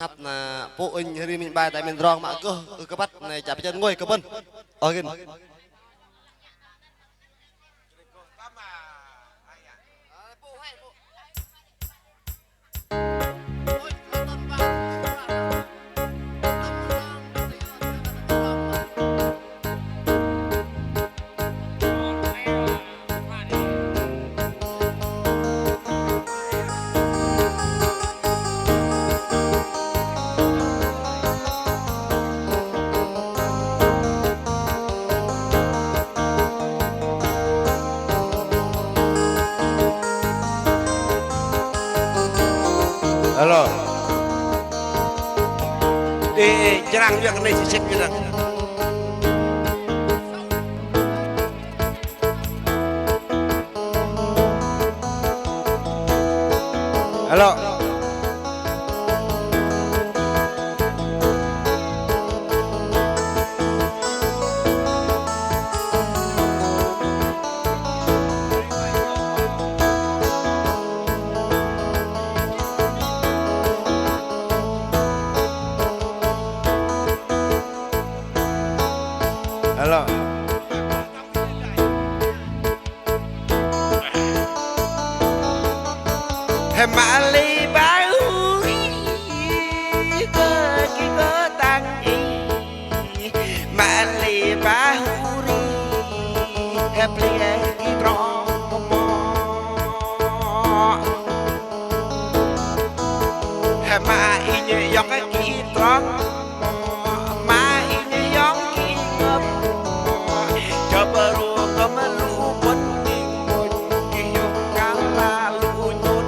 hấp là phụ huynh hay mình bài tại mình rong mà cơ bắt này chả chân ngồi cơ bân ở gần Halo. Jarang juga kena cicit gitu. Halo. Halo. Mali bau ke tangi Mali bau pli ki trom ma inya yok ki trom ma inya yok ki ngập cho baru kamalu pun ki yok kala lu nyut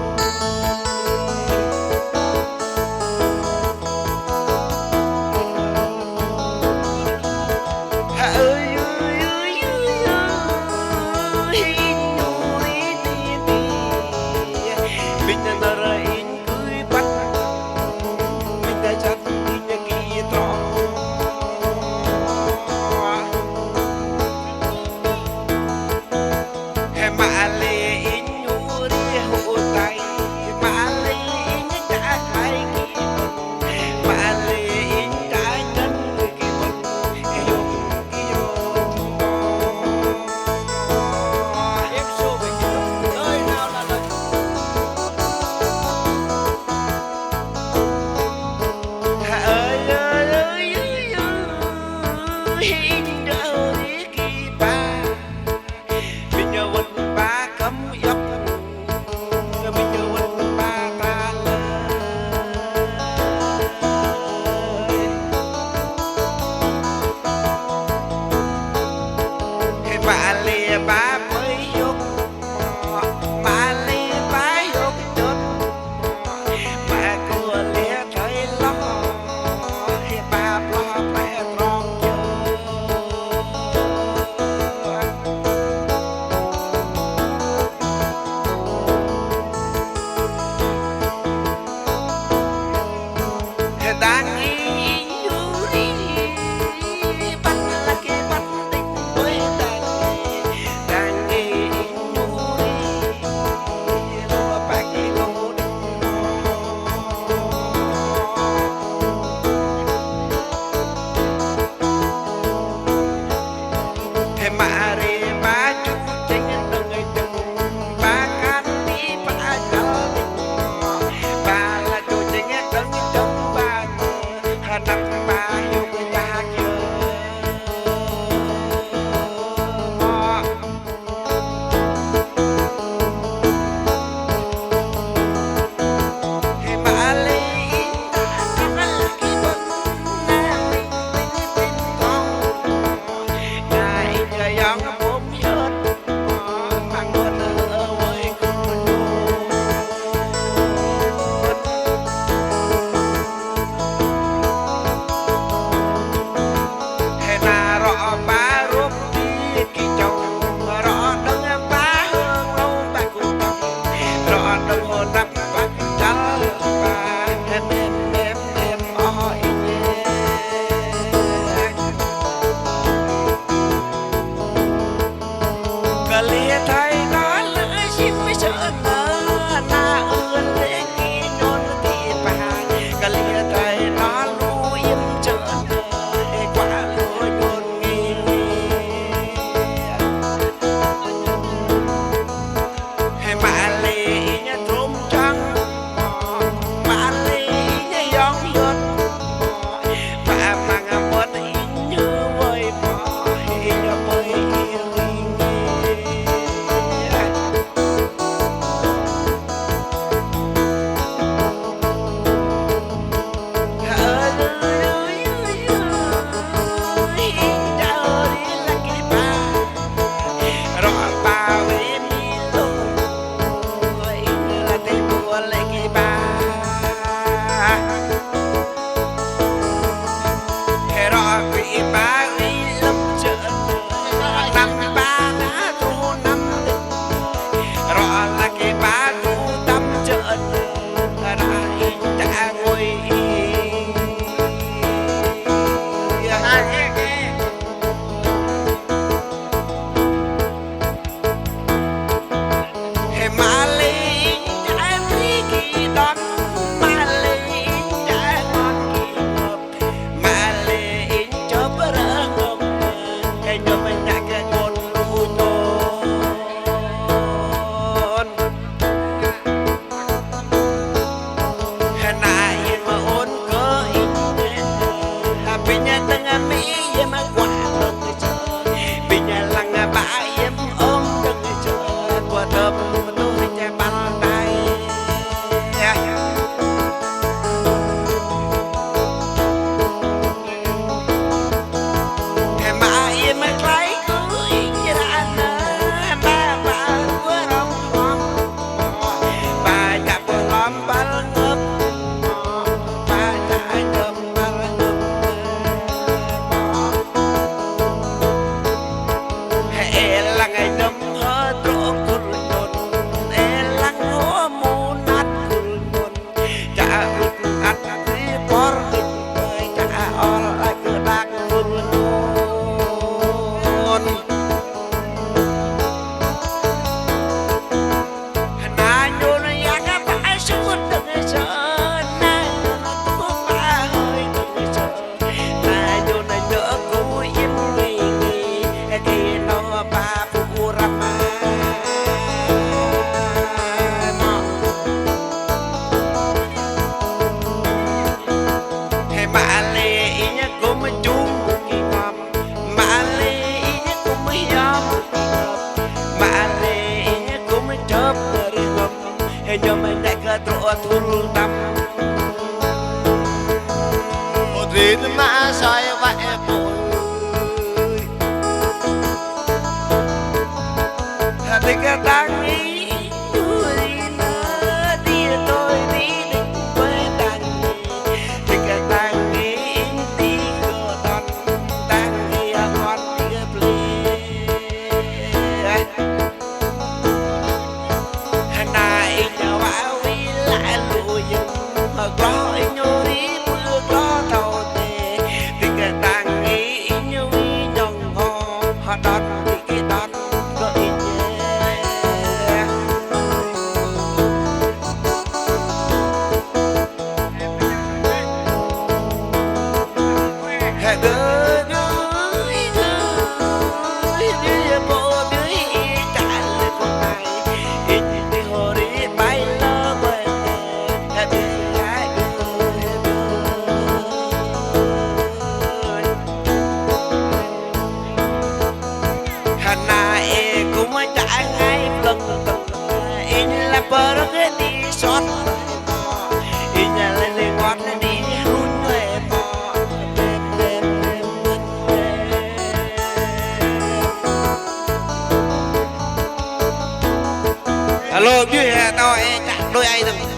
mà lê nhá cũng mới chung kỳ ngầm mà lê nhá cũng mới yom mà lê nhá cũng mới chớp đi ngầm hay nhom anh đã cơ trụ thul tâm một riêng mà soi vẽ bụi thì cái tăng ý tôi nữa đi tôi đi định quê đàn thì cái tăng ý đi cửa đàn tăng ý con đi ple này nhà bảo vi lại lùi mà có nhau đi bước lo thầu tề thì cái tăng ý nhau nhong họ đón thì cái đón có ý alo chứ hè tao chạm đôi ai rồi